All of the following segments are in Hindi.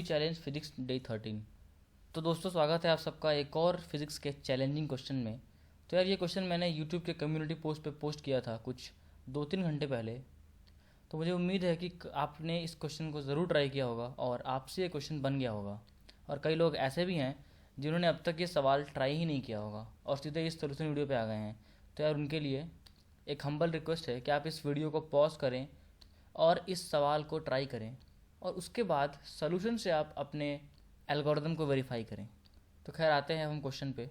Challenge physics day 13। तो दोस्तों स्वागत है आप सबका एक और फिजिक्स के चैलेंजिंग क्वेश्चन में। तो यार ये क्वेश्चन मैंने यूट्यूब के कम्युनिटी पोस्ट पे पोस्ट किया था कुछ 2-3 घंटे पहले। तो मुझे उम्मीद है कि आपने इस क्वेश्चन को ज़रूर ट्राई किया होगा और आपसे ये क्वेश्चन बन गया होगा। और कई लोग ऐसे भी हैं जिन्होंने अब तक ये सवाल ट्राई ही नहीं किया होगा और सीधे इस सोल्यूशन वीडियो पे आ गए हैं। तो यार उनके लिए एक हम्बल रिक्वेस्ट है कि आप इस वीडियो को पॉज करें और इस सवाल को ट्राई करें और उसके बाद सोल्यूशन से आप अपने एल्गोरिदम को वेरीफाई करें। तो खैर आते हैं हम क्वेश्चन पे।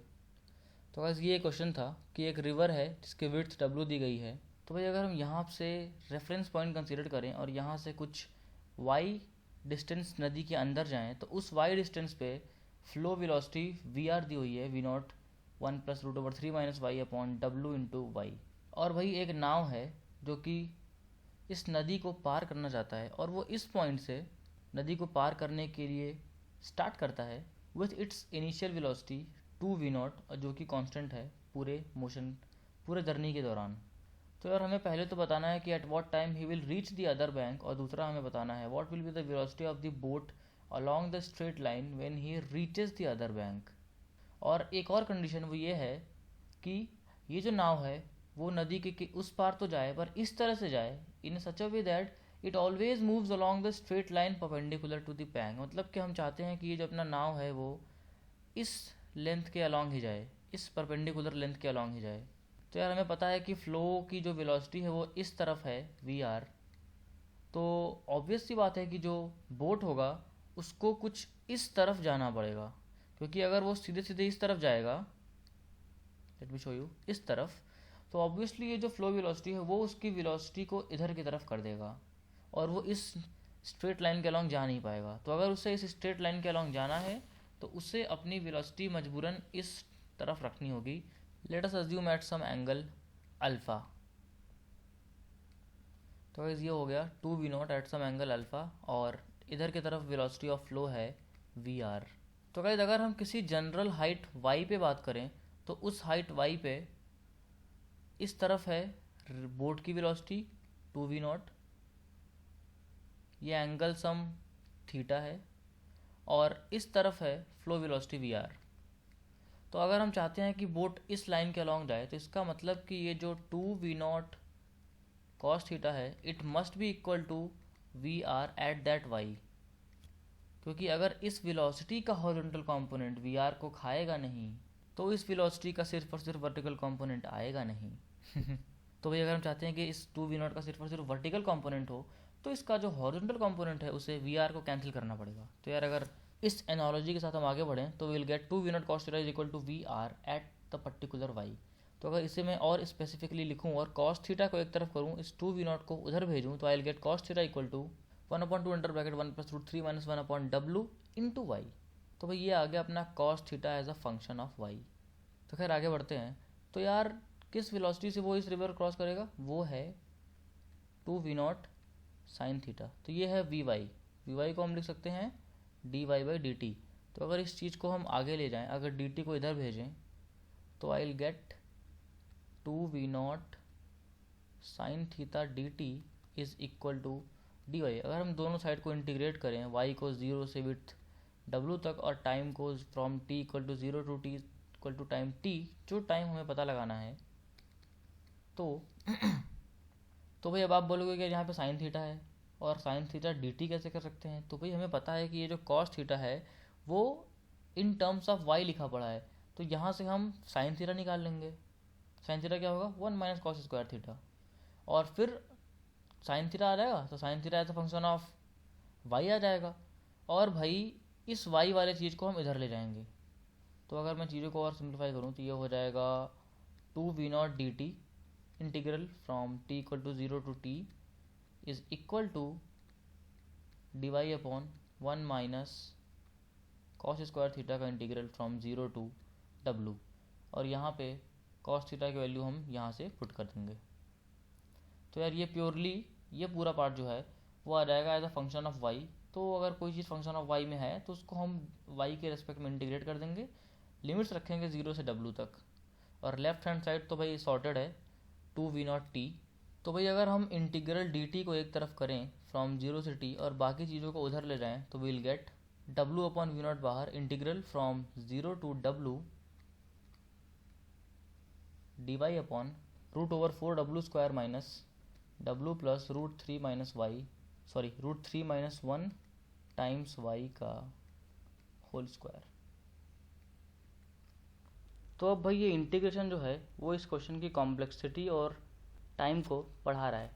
तो बस ये क्वेश्चन था कि एक रिवर है जिसकी विड्थ W दी गई है। तो भाई अगर हम यहाँ से रेफरेंस पॉइंट कंसीडर करें और यहाँ से कुछ y डिस्टेंस नदी के अंदर जाएं तो उस y डिस्टेंस पे फ्लो वेलोसिटी vr दी हुई है v0 1+√3-y/w/y। और भाई एक नाव है जो कि इस नदी को पार करना चाहता है और वो इस पॉइंट से नदी को पार करने के लिए स्टार्ट करता है with its initial velocity 2v0 जो कि कांस्टेंट है पूरे जर्नी के दौरान। तो यार हमें पहले तो बताना है कि at what time he will reach the other bank और दूसरा हमें बताना है what will be the velocity of the boat along the straight line when he reaches the other bank. और एक और कंडीशन वो ये है कि ये जो नाव है वो नदी के उस पार तो जाए पर इस तरह से जाए in such a way that it always moves along the straight line perpendicular to the bank. मतलब कि हम चाहते हैं कि ये जो अपना नाव है वो इस लेंथ के अलोंग ही जाए, इस परपेंडिकुलर लेंथ के अलोंग ही जाए। तो यार हमें पता है कि फ़्लो की जो वेलोसिटी है वो इस तरफ है वी तो ऑब्वियस सी बात है कि जो बोट होगा उसको कुछ इस तरफ जाना पड़ेगा, क्योंकि अगर वो सीधे सीधे इस तरफ जाएगा, लेट मी शो यू, इस तरफ, तो ऑब्वियसली ये जो फ्लो वेलोसिटी है वो उसकी वेलोसिटी को इधर की तरफ कर देगा और वो इस स्ट्रेट लाइन के अलॉन्ग जा नहीं पाएगा। तो अगर उसे इस स्ट्रेट लाइन के अलॉन्ग जाना है तो उसे अपनी वेलोसिटी मजबूरन इस तरफ रखनी होगी। Let us assume at some angle alpha. तो ये हो गया 2v0 eight some angle alpha और इधर की तरफ वेलोसिटी ऑफ फ्लो है vr। तो गाइस अगर हम किसी जनरल हाइट y पे बात करें तो उस हाइट y पे इस तरफ है बोट की वेलोसिटी 2v0, ये एंगल सम थीटा है और इस तरफ है फ्लो वेलोसिटी vr। तो अगर हम चाहते हैं कि बोट इस लाइन के अलॉन्ग जाए तो इसका मतलब कि ये जो 2v0 cos थीटा है it must be equal to vr at that y, क्योंकि अगर इस वेलोसिटी का हॉरिजॉन्टल कंपोनेंट vr को खाएगा नहीं तो इस वेलोसिटी का सिर्फ और सिर्फ वर्टिकल कंपोनेंट आएगा नहीं। तो भाई अगर हम चाहते हैं कि इस 2v0 का सिर्फ और सिर्फ वर्टिकल कंपोनेंट हो तो इसका जो हॉरिजॉन्टल कंपोनेंट है उसे vr को कैंसिल करना पड़ेगा। तो यार अगर इस एनालॉजी के साथ हम आगे बढ़ें तो will get 2v0 cos theta is equal to vr at the particular y। तो अगर इसे मैं और स्पेसिफिकली लिखूं और cos थीटा को एक तरफ करूं, इस 2v0 को उधर भेजूं, तो I will get cos theta equal to 1/2 under bracket 1+√3 - 1/w into y। तो भाई ये आ गया अपना cos theta as a function of y। तो खैर आगे बढ़ते हैं। तो यार किस वेलोसिटी से वो इस रिवर क्रॉस करेगा, वो है 2v0 साइन थीटा। तो ये है vy को हम लिख सकते हैं dy/dt। तो अगर इस चीज़ को हम आगे ले जाएं, अगर dt को इधर भेजें तो I will get 2v0 sine theta dt is equal to dy। अगर हम दोनों साइड को इंटीग्रेट करें, y को 0 से विथ w तक और टाइम को from t equal to 0 to t equal to time t, जो टाइम हमें पता लगाना है, तो भाई अब आप बोलोगे कि यहाँ पे साइन थीटा है और साइन थीटा dt कैसे कर सकते हैं। तो भाई हमें पता है कि ये जो cos थीटा है वो इन टर्म्स ऑफ y लिखा पड़ा है, तो यहाँ से हम साइन थीटा निकाल लेंगे। साइन थीटा क्या होगा 1 - cos स्क्वायर थीटा और फिर साइन थीटा आ जाएगा, तो sine theta as a function of y आ जाएगा और भाई इस y वाले चीज़ को हम इधर ले जाएंगे। तो अगर मैं चीज़ों को और सिंप्लीफाई करूँ तो ये हो जाएगा 2v0 dt integral from t equal to 0 to t is equal to dy/1 - cos square theta का इंटीग्रल फ्रॉम 0 टू w और यहाँ पे cos थीटा की वैल्यू हम यहाँ से पुट कर देंगे। तो यार ये प्योरली ये पूरा पार्ट जो है वो आ जाएगा as a function of y। तो अगर कोई चीज़ फंक्शन ऑफ y में है तो उसको हम y के रेस्पेक्ट में इंटीग्रेट कर देंगे, लिमिट्स रखेंगे 0 से w तक और लेफ्ट हैंड साइड तो भाई सॉर्टेड है 2v0 t। तो भाई अगर हम इंटीग्रल dt को एक तरफ करें फ्रॉम 0 से t और बाकी चीज़ों को उधर ले जाएं तो will get W upon V not बाहर, integral from 0 to W dy upon root over 4W square minus W plus √3 minus Y, sorry √3 minus 1 times Y का होल स्क्वायर। तो अब भाई ये इंटीग्रेशन जो है वो इस क्वेश्चन की कॉम्प्लेक्सिटी और टाइम को बढ़ा रहा है।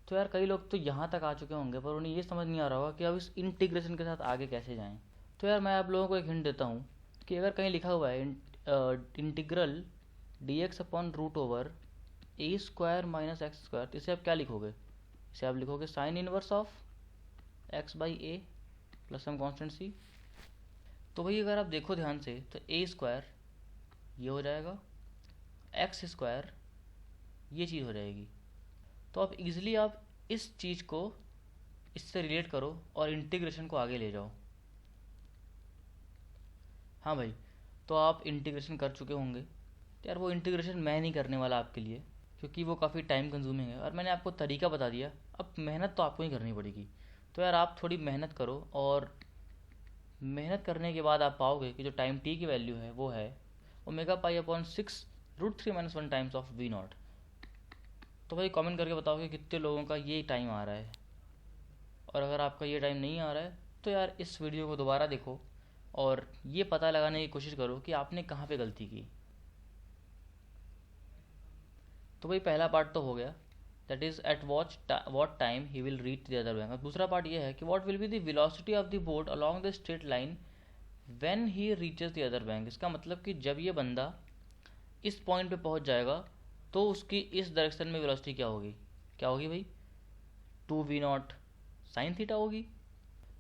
तो यार कई लोग तो यहाँ तक आ चुके होंगे पर उन्हें ये समझ नहीं आ रहा होगा कि अब इस इंटीग्रेशन के साथ आगे कैसे जाएं। तो यार मैं आप लोगों को एक हिंट देता हूँ कि अगर कहीं लिखा हुआ है integral dx upon root over A square minus X square, तो इसे आप क्या लिखोगे? इसे आप लिखोगे sine inverse of x by A plus some constant C. तो भाई अगर आप देखो ध्यान से तो ए स्क्वायर ये हो जाएगा, एक्स स्क्वायर ये चीज़ हो जाएगी। तो आप इजीली आप इस चीज़ को इससे रिलेट करो और इंटीग्रेशन को आगे ले जाओ। हाँ भाई, तो आप इंटीग्रेशन कर चुके होंगे। तो यार वो इंटीग्रेशन मैं नहीं करने वाला आपके लिए, क्योंकि वो काफ़ी टाइम कंज्यूमिंग है और मैंने आपको तरीका बता दिया। अब मेहनत तो आपको ही करनी पड़ेगी। तो यार आप थोड़ी मेहनत करो और मेहनत करने के बाद आप पाओगे कि जो टाइम टी की वैल्यू है वो है omega pi upon 6 √3 minus 1 times of v naught. तो भाई कमेंट करके बताओ कि कितने लोगों का ये टाइम आ रहा है, और अगर आपका ये टाइम नहीं आ रहा है तो यार इस वीडियो को दोबारा देखो और ये पता लगाने की कोशिश करो कि आपने कहाँ पे गलती की। तो भाई पहला पार्ट तो हो गया, that is at what time he will reach the other bank. और दूसरा पार्ट ये है कि what will be the velocity of the boat along the straight line when he reaches the other bank. इसका मतलब कि जब ये बंदा इस पॉइंट पे पहुंच जाएगा तो उसकी इस डायरेक्शन में वेलोसिटी क्या होगी? क्या होगी भाई? 2v0 साइन थीटा होगी।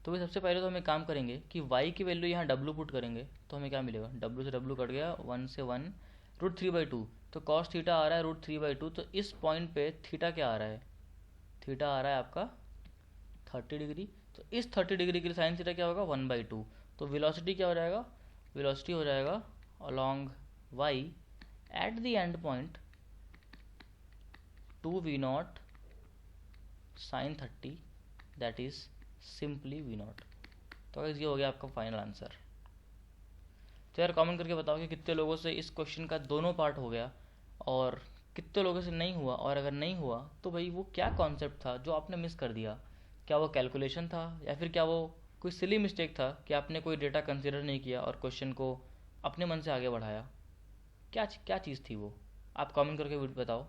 तो भाई सबसे पहले तो हम एक काम करेंगे कि y की वैल्यू यहाँ w पुट करेंगे तो हमें क्या मिलेगा? w से w कट गया, 1 से 1 √3/2। तो cos थीटा आ रहा है √3/2। तो इस पॉइंट पे थीटा क्या आ रहा है? थीटा आ रहा है आपका 30 डिग्री। तो इस 30 डिग्री के लिए साइन थीटा क्या होगा? 1/2। तो वेलोसिटी क्या हो जाएगा? वेलोसिटी हो जाएगा along y at the end point 2v0 sine 30, that is simply v0। तो ये हो गया आपका फाइनल आंसर। तो यार कमेंट करके बताओ कि कितने लोगों से इस क्वेश्चन का दोनों पार्ट हो गया और कितने लोगों से नहीं हुआ, और अगर नहीं हुआ तो भाई वो क्या कॉन्सेप्ट था जो आपने मिस कर दिया? क्या वो कैलकुलेशन था या फिर क्या वो कोई सिली मिस्टेक था कि आपने कोई डेटा कंसिडर नहीं किया और क्वेश्चन को अपने मन से आगे बढ़ाया? क्या चीज़ थी वो? आप कमेंट करके बताओ।